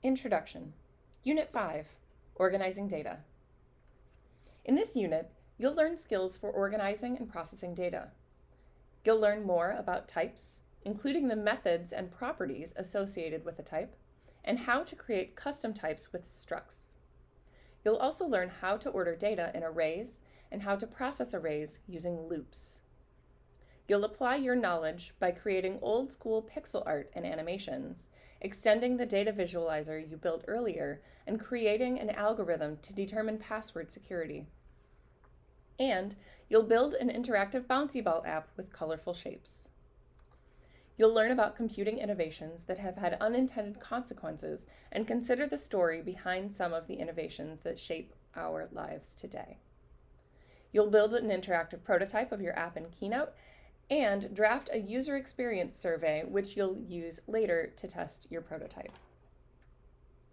Introduction. Unit 5, Organizing Data. In this unit, you'll learn skills for organizing and processing data. You'll learn more about types, including the methods and properties associated with a type, and how to create custom types with structs. You'll also learn how to order data in arrays and how to process arrays using loops. You'll apply your knowledge by creating old-school pixel art and animations, extending the data visualizer you built earlier, and creating an algorithm to determine password security. And you'll build an interactive bouncy ball app with colorful shapes. You'll learn about computing innovations that have had unintended consequences and consider the story behind some of the innovations that shape our lives today. You'll build an interactive prototype of your app in Keynote and draft a user experience survey, which you'll use later to test your prototype.